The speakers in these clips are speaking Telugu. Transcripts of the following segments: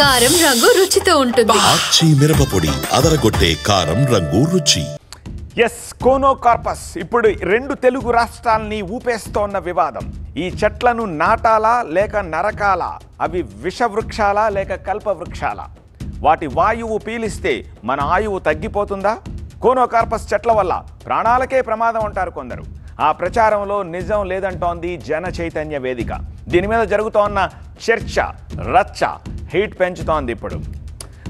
కారం రంగు రుచితో ఉంటుంది. ఆచి మిరపపొడి అదరగొట్టే కారం రంగు రుచి. కోనోకార్పస్ ఇప్పుడు రెండు తెలుగు రాష్ట్రాల్ని ఊపేస్తోన్న వివాదం. ఈ చెట్లను నాటాలా లేక నరకాలా? అవి విషవృక్షాలా లేక కల్పవృక్షాలా? వాటి వాయువు పీలిస్తే మన ఆయువు తగ్గిపోతుందా? కోనోకార్పస్ చెట్ల వల్ల ప్రాణాలకే ప్రమాదం అంటారు కొందరు. ఆ ప్రచారంలో నిజం లేదంటోంది జన చైతన్య వేదిక. దీని మీద జరుగుతోన్న చర్చ రచ్చ హీట్ పెంచుతోంది. ఇప్పుడు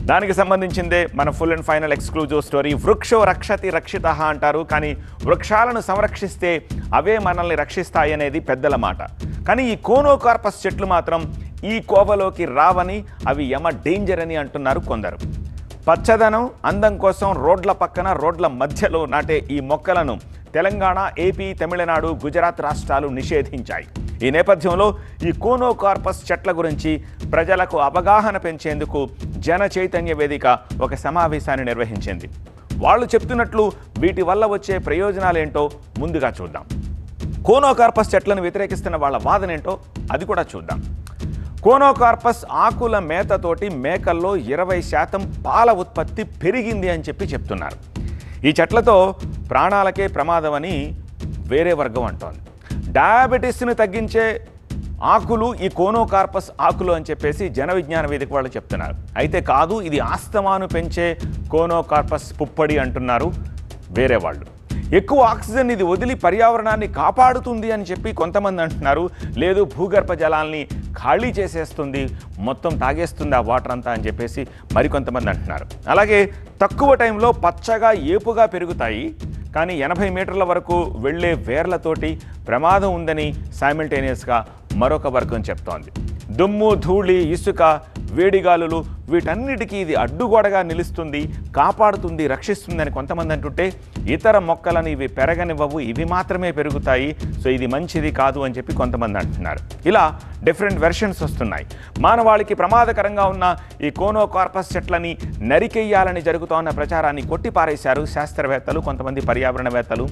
దానికి సంబంధించిందే మన full and final exclusive story. వృక్షో రక్షతి రక్షితః అంటారు, కానీ వృక్షాలను సంరక్షిస్తే అవే మనల్ని రక్షిస్తాయి అనేది పెద్దల మాట. కానీ ఈ కోనోకార్పస్ చెట్లు మాత్రం ఈ కోవలోకి రావని, అవి యమ డేంజర్ అని అంటున్నారు కొందరు. పచ్చదనం అందం కోసం రోడ్ల పక్కన రోడ్ల మధ్యలో నాటే ఈ మొక్కలను తెలంగాణ, ఏపీ, తమిళనాడు, గుజరాత్ రాష్ట్రాలు నిషేధించాయి. ఈ నేపథ్యంలో ఈ కోనోకార్పస్ చెట్ల గురించి ప్రజలకు అవగాహన పెంచేందుకు జన చైతన్య వేదిక ఒక సమావేశాన్ని నిర్వహించింది. వాళ్ళు చెప్తున్నట్లు వీటి వల్ల వచ్చే ప్రయోజనాలేంటో ముందుగా చూద్దాం. కోనోకార్పస్ చెట్లను వ్యతిరేకిస్తున్న వాళ్ళ వాదనేంటో అది కూడా చూద్దాం. కోనోకార్పస్ ఆకుల మేతతోటి మేకల్లో 20% పాల ఉత్పత్తి పెరిగింది అని చెప్తున్నారు. ఈ చెట్లతో ప్రాణాలకే ప్రమాదం అని వేరే వర్గం అంటోంది. డయాబెటీస్ని తగ్గించే ఆకులు ఈ కోనోకార్పస్ ఆకులు అని చెప్పేసి జన విజ్ఞాన వేదిక వాళ్ళు చెప్తున్నారు. అయితే కాదు, ఇది ఆస్తమాను పెంచే కోనోకార్పస్ పుప్పొడి అంటున్నారు వేరే వాళ్ళు. ఎక్కువ ఆక్సిజన్ ఇది వదిలి పర్యావరణాన్ని కాపాడుతుంది అని చెప్పి కొంతమంది అంటున్నారు. లేదు, భూగర్భ జలాల్ని ఖాళీ చేసేస్తుంది, మొత్తం తాగేస్తుంది ఆ వాటర్ అంతా అని చెప్పేసి మరికొంతమంది అంటున్నారు. అలాగే తక్కువ టైంలో పచ్చగా ఏపుగా పెరుగుతాయి, కానీ 80 మీటర్ల వరకు వెళ్లే వేర్లతోటి ప్రమాదం ఉందని సైమల్టేనియస్గా మరొక వర్గం చెప్తోంది. దుమ్ము, ధూళి, ఇసుక, వేడిగాలులు వీటన్నిటికీ ఇది అడ్డుగోడగా నిలుస్తుంది, కాపాడుతుంది, రక్షిస్తుందని కొంతమంది అంటుంటే, ఇతర మొక్కలను ఇవి పెరగనివ్వవు, ఇవి మాత్రమే పెరుగుతాయి, సో ఇది మంచిది కాదు అని చెప్పి కొంతమంది అంటున్నారు. ఇలా డిఫరెంట్ వెర్షన్స్ వస్తున్నాయి. మానవాళికి ప్రమాదకరంగా ఉన్న ఈ కోనోకార్పస్ చెట్లని నరికెయ్యాలని జరుగుతోన్న ప్రచారాన్ని కొట్టిపారేశారు శాస్త్రవేత్తలు, కొంతమంది పర్యావరణవేత్తలు,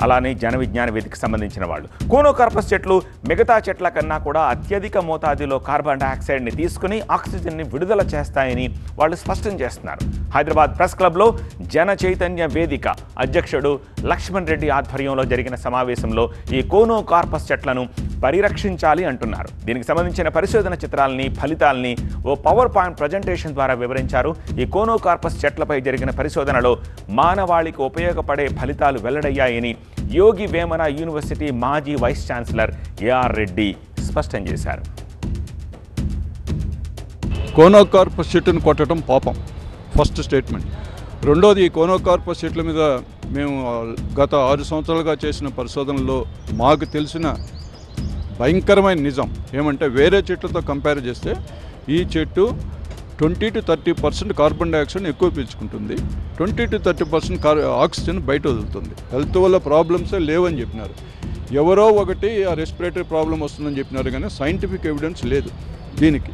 అలానే జన విజ్ఞాన వేదికకు సంబంధించిన వాళ్ళు. కోనోకార్పస్ చెట్లు మిగతా చెట్ల కన్నా కూడా అత్యధిక మోతాదులో కార్బన్ డయాక్సైడ్ని తీసుకుని ఆక్సిజన్ని విడుదల చేస్తాయని వాళ్ళు స్పష్టం చేస్తున్నారు. హైదరాబాద్ ప్రెస్ క్లబ్లో జన చైతన్య వేదిక అధ్యక్షుడు లక్ష్మణ్ రెడ్డి ఆధ్వర్యంలో జరిగిన సమావేశంలో ఈ కోనోకార్పస్ చెట్లను పరిరక్షించాలి అంటున్నారు. దీనికి సంబంధించిన పరిశోధన చిత్రాలని, ఫలితాలని ఓ పవర్ పాయింట్ ప్రజెంటేషన్ ద్వారా వివరించారు. ఈ కోనోకార్పస్ చెట్లపై జరిగిన పరిశోధనలో మానవాళికి ఉపయోగపడే ఫలితాలు వెల్లడయ్యాయని యోగి వేమన యూనివర్సిటీ మాజీ వైస్ ఛాన్సలర్ ఏఆర్ రెడ్డి స్పష్టం చేశారు. కోనోకార్పస్ చెట్టును కొట్టడం పాపం, ఫస్ట్ స్టేట్మెంట్. రెండోది, ఈ కోనోకార్పస్ చెట్ల మీద మేము గత 6 సంవత్సరాలుగా చేసిన పరిశోధనలో మాకు తెలిసిన భయంకరమైన నిజం ఏమంటే, వేరే చెట్లతో కంపేర్ చేస్తే ఈ చెట్టు 20 to 30% కార్బన్ డైఆక్సైడ్ ఎక్కువ పీల్చుకుంటుంది, 20 to 30% ఆక్సిజన్ బయట వదులుతుంది. హెల్త్ వల్ల ప్రాబ్లమ్సే లేవని చెప్పినారు. ఎవరో ఒకటి ఆ రెస్పిరేటరీ ప్రాబ్లం వస్తుందని చెప్పినారు, కానీ సైంటిఫిక్ ఎవిడెన్స్ లేదు దీనికి.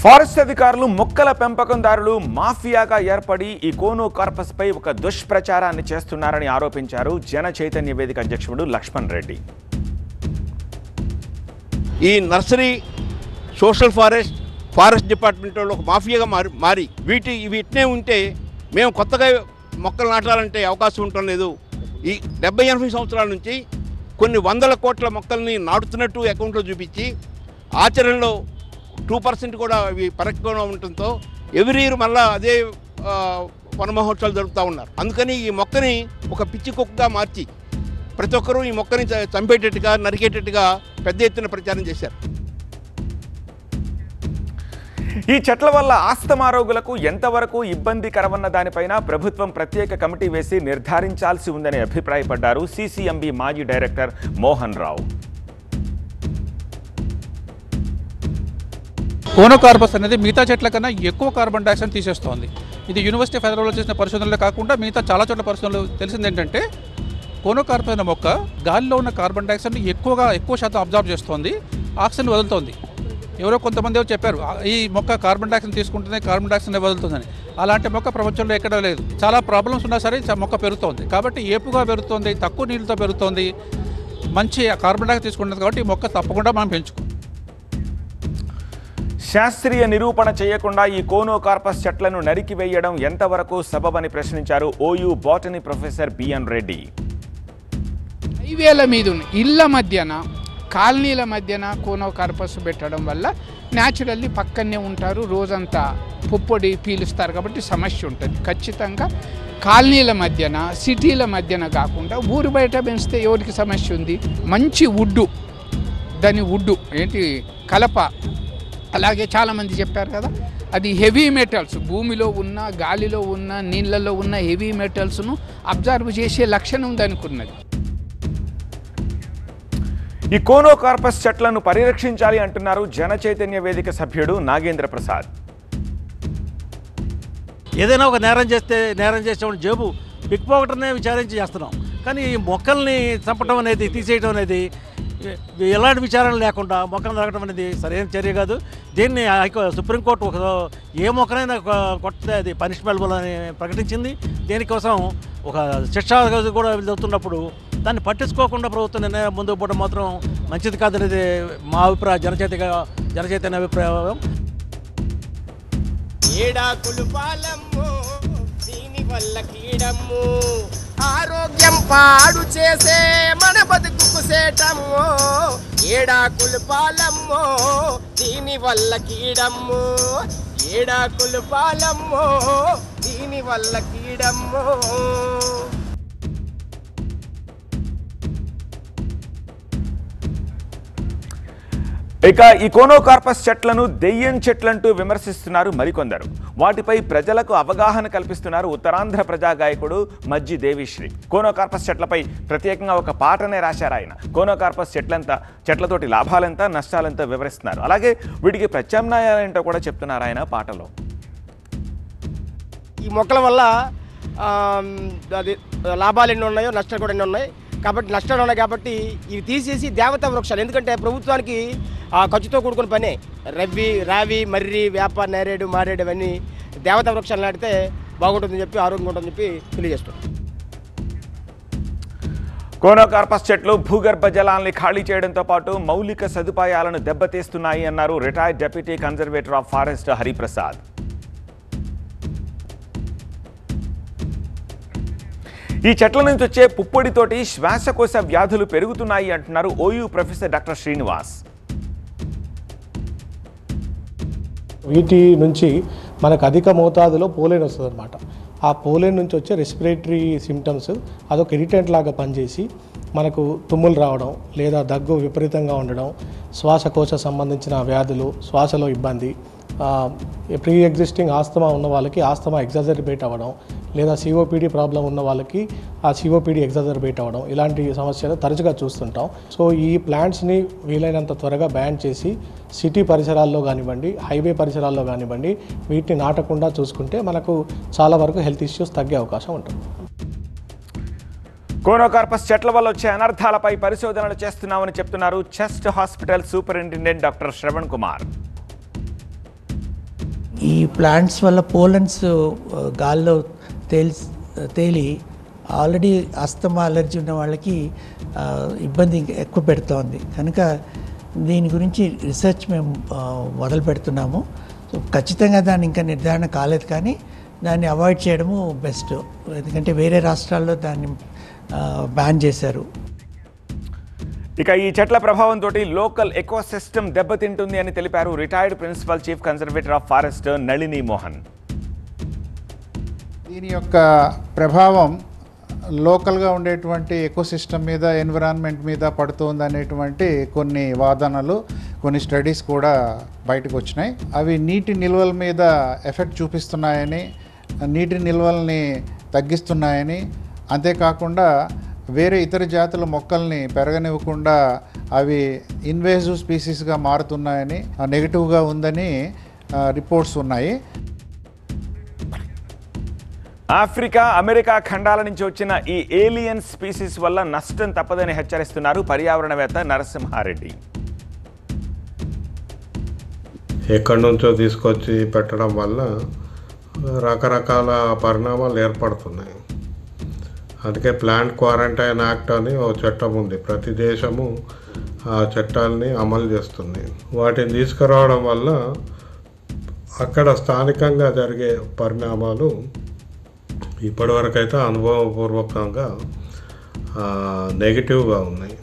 ఫారెస్ట్ అధికారులు, మొక్కల పెంపకందారులు మాఫియాగా ఏర్పడి ఈ కోనోకార్పస్ పై ఒక దుష్ప్రచారాన్ని చేస్తున్నారని ఆరోపించారు జన చైతన్య వేదిక అధ్యక్షుడు లక్ష్మణ్ రెడ్డి. ఈ నర్సరీ, సోషల్ ఫారెస్ట్ డిపార్ట్మెంట్ వాళ్ళు ఒక మాఫియాగా మారి వీటినే ఉంటే మేము కొత్తగా మొక్కలు నాటాలంటే అవకాశం ఉండటం లేదు. ఈ 70-80 సంవత్సరాల నుంచి కొన్ని వందల కోట్ల మొక్కల్ని నాటుతున్నట్టు అకౌంట్లో చూపించి ఆచరణలో 2% కూడా అవి పరక్కుండా ఉండటంతో ఎవ్రీ ఇయర్ మళ్ళీ అదే వన మహోత్సవాలు జరుపుతూ ఉన్నారు. అందుకని ఈ మొక్కని ఒక పిచ్చి కుక్కగా మార్చి ప్రతి ఒక్కరూ ఈ మొక్కని చంపేటట్టుగా, నరికేటట్టుగా పెద్ద ఎత్తున ప్రచారం చేశారు. ఈ చెట్ల వల్ల ఆస్తమా రోగులకు ఎంతవరకు ఇబ్బందికరమన్న దానిపైన ప్రభుత్వం ప్రత్యేక కమిటీ వేసి నిర్ధారించాల్సి ఉందని అభిప్రాయపడ్డారు సిసిఎంబి మాజీ డైరెక్టర్ మోహన్ రావు. కోనోకార్పస్ అనేది మిగతా చెట్ల కన్నా ఎక్కువ కార్బన్ డైఆక్సైడ్ తీసేస్తోంది. ఇది యూనివర్సిటీ ఆఫ్ హైదరాబాద్లో చేసిన పరిశోధనలే కాకుండా మిగతా చాలా చోట్ల పరిశోధనలు తెలిసింది ఏంటంటే, కోనోకార్పస్ అనే మొక్క గాలిలో ఉన్న కార్బన్ డైఆక్సైడ్ని ఎక్కువ శాతం అబ్జర్వ్ చేస్తోంది, ఆక్సిజన్ వదులుతోంది. ఎవరో కొంతమంది చెప్పారు ఈ మొక్క కార్బన్ డైఆక్సైడ్ తీసుకుంటుంది, కార్బన్ డైఆక్సైడ్ వదులుతుందని. అలాంటి మొక్క ప్రపంచంలో ఎక్కడా లేదు. చాలా ప్రాబ్లమ్స్ ఉన్నా సరే మొక్క పెరుగుతోంది. కాబట్టి ఏపుగా పెరుగుతోంది, తక్కువ నీళ్ళతో పెరుగుతోంది, మంచి కార్బన్ డైఆక్సైడ్ తీసుకుంటుంది. కాబట్టి ఈ మొక్క తప్పకుండా మనం పెంచుకోం. శాస్త్రీయ నిరూపణ చేయకుండా ఈ కోనోకార్పస్ చెట్లను నరికివేయడం ఎంతవరకు సబబని ప్రశ్నించారు OU botany professor BN Reddy. హైవేల మీద ఇళ్ళ మధ్యన కాలనీల మధ్యన కోనోకార్పస్ పెట్టడం వల్ల న్యాచురల్లీ పక్కనే ఉంటారు, రోజంతా పుప్పొడి పీలుస్తారు కాబట్టి సమస్య ఉంటుంది. ఖచ్చితంగా కాలనీల మధ్యన సిటీల మధ్యన కాకుండా ఊరు బయట పెంచితే ఎవరికి సమస్య ఉంది? మంచి వుడ్డు, దాని వుడ్డు ఏంటి కలప, అలాగే చాలామంది చెప్పారు కదా, అది హెవీ మెటల్స్ భూమిలో ఉన్న గాలిలో ఉన్న నీళ్ళలో ఉన్న హెవీ మెటల్స్ను అబ్జర్వ్ చేసే లక్షణం దానికి ఉన్నది. ఈ కోనోకార్పస్ చెట్లను పరిరక్షించాలి అంటున్నారు జన చైతన్య వేదిక సభ్యుడు నాగేంద్ర ప్రసాద్. ఏదైనా ఒక నేరం చేసే జేబు పిక్ పాకెట్నే విచారించి చేస్తున్నాం, కానీ ఈ మొక్కల్ని చంపడం అనేది తీసేయడం అనేది ఎలాంటి విచారణ లేకుండా మొక్కలు నరకడం అనేది సరైన చర్య కాదు. దీన్ని సుప్రీంకోర్టు ఏ మొక్కనైనా కొట్టితే అది పనిష్మెంటబుల్ అని ప్రకటించింది. దీనికోసం ఒక శిక్షా కూడా వెళ్తున్నప్పుడు దాన్ని పట్టించుకోకుండా ప్రభుత్వం నిర్ణయం ముందుకు పోవడం మాత్రం మంచిది కాదనేది మా అభిప్రాయం, జనచైతన్య అభిప్రాయం. ఏడాకులు పాలమ్ము దీని వల్ల కీడమ్ము, ఆరోగ్యం పాడు చేసే మన బతుకు సేటమ్ము. ఏడాకులు పాలమ్ము దీని వల్ల కీడమ్ము, ఏడాకులు పాలమ్ము దీని వల్ల కీడమ్ము. ఇక ఈ కోనోకార్పస్ చెట్లను దెయ్యం చెట్లంటూ విమర్శిస్తున్నారు మరికొందరు. వాటిపై ప్రజలకు అవగాహన కల్పిస్తున్నారు ఉత్తరాంధ్ర ప్రజా గాయకుడు మజ్జి దేవిశ్రీ. కోనోకార్పస్ చెట్లపై ప్రత్యేకంగా ఒక పాటనే రాశారు ఆయన. కోనోకార్పస్ చెట్లతోటి లాభాలెంత నష్టాలెంత వివరిస్తున్నారు. అలాగే వీటికి ప్రత్యామ్నాయాలేంటో కూడా చెప్తున్నారు ఆయన పాటలో. ఈ మొక్కల వల్ల అది లాభాలు ఎన్ని ఉన్నాయో నష్టాలు కూడా ఎన్ని ఉన్నాయి. కాబట్టి నష్టాలు ఉన్నాయి కాబట్టి ఇవి తీసేసి దేవతా వృక్షాలు, ఎందుకంటే ప్రభుత్వానికి ఖర్చుతో కూడుకున్న పనే రావి మర్రి వేప నేరేడు మారేడు అవన్నీ దేవతా వృక్షాలు నాటితే బాగుంటుందని చెప్పి ఆరోగ్యంగా ఉంటుందని చెప్పి తెలియజేస్తున్నాం. కోనోకార్పస్ చెట్లు భూగర్భ జలాల్ని ఖాళీ చేయడంతో పాటు మౌలిక సదుపాయాలను దెబ్బతీస్తున్నాయి అన్నారు retired deputy conservator of forest Hariprasad. ఈ చెట్ల నుంచి వచ్చే పుప్పొడితోటి శ్వాసకోశ వ్యాధులు పెరుగుతున్నాయి అంటున్నారు ఓయూ ప్రొఫెసర్ డాక్టర్ శ్రీనివాస్. వీటి నుంచి మనకు అధిక మోతాదులో పోలెన్ వస్తుంది అనమాట. ఆ పోలెన్ నుంచి వచ్చే రెస్పిరేటరీ సిమ్టమ్స్ అదొక ఇరిటెంట్ లాగా పనిచేసి మనకు తుమ్ములు రావడం లేదా దగ్గు విపరీతంగా ఉండడం, శ్వాసకోశ సంబంధించిన వ్యాధులు, శ్వాసలో ఇబ్బంది, ప్రీ ఎగ్జిస్టింగ్ ఆస్తమా ఉన్న వాళ్ళకి ఆస్తమా ఎగ్జాజర్బేట్ అవ్వడం, లేదా సిఓపిడి ప్రాబ్లం ఉన్న వాళ్ళకి ఆ సిఓపిడి ఎగ్జాజర్బేట్ అవ్వడం, ఇలాంటి సమస్యలు తరచుగా చూస్తుంటాం. సో ఈ ప్లాంట్స్ని వీలైనంత త్వరగా బ్యాన్ చేసి సిటీ పరిసరాల్లో కానివ్వండి, హైవే పరిసరాల్లో కానివ్వండి వీటిని నాటకుండా చూసుకుంటే మనకు చాలా వరకు హెల్త్ ఇష్యూస్ తగ్గే అవకాశం ఉంటుంది. కోనోకార్పస్ చెట్ల వల్ల వచ్చే అనర్థాలపై పరిశోధనలు చేస్తున్నామని చెప్తున్నారు chest hospital superintendent doctor Shravan Kumar. ఈ ప్లాంట్స్ వల్ల పోలన్స్ గాల్లో తేలి ఆల్రెడీ ఆస్తమా అలర్జీ ఉన్న వాళ్ళకి ఇబ్బంది ఎక్కువ పెడుతోంది. కనుక దీని గురించి రీసెర్చ్ మేము మొదలు పెడుతున్నాము. సో ఖచ్చితంగా దాన్ని ఇంకా నిర్ధారణ కాలేదు, కానీ దాన్ని అవాయిడ్ చేయడము బెస్ట్. ఎందుకంటే వేరే రాష్ట్రాల్లో దాన్ని బ్యాన్ చేశారు. ఇక ఈ చెట్ల ప్రభావంతో లోకల్ ఎకోసిస్టమ్ దెబ్బతింటుంది అని తెలిపారు retired principal chief conservator of forest Nalini Mohan. దీని యొక్క ప్రభావం లోకల్గా ఉండేటువంటి ఎకోసిస్టమ్ మీద, ఎన్విరాన్మెంట్ మీద పడుతుంది అనేటువంటి కొన్ని వాదనలు, కొన్ని స్టడీస్ కూడా బయటకు వచ్చినాయి. అవి నీటి నిల్వల మీద ఎఫెక్ట్ చూపిస్తున్నాయని, నీటి నిల్వల్ని తగ్గిస్తున్నాయని, అంతేకాకుండా వేరే ఇతర జాతుల మొక్కల్ని పెరగనివ్వకుండా అవి ఇన్వేజివ్ స్పీసీస్గా మారుతున్నాయని, నెగిటివ్గా ఉందని రిపోర్ట్స్ ఉన్నాయి. ఆఫ్రికా, అమెరికా ఖండాల నుంచి వచ్చిన ఈ ఏలియన్ స్పీసీస్ వల్ల నష్టం తప్పదని హెచ్చరిస్తున్నారు పర్యావరణవేత్త నరసింహారెడ్డి. ఎక్కడి నుంచో తీసుకొచ్చి పెట్టడం వల్ల రకరకాల పరిణామాలు ఏర్పడుతున్నాయి. అందుకే ప్లాంట్ క్వారంటైన్ యాక్ట్ అని ఒక చట్టం ఉంది. ప్రతి దేశము ఆ చట్టాలని అమలు చేస్తుంది. వాటిని తీసుకురావడం వల్ల అక్కడ స్థానికంగా జరిగే పరిణామాలు ఇప్పటివరకైతే అనుభవపూర్వకంగా నెగిటివ్గా ఉన్నాయి.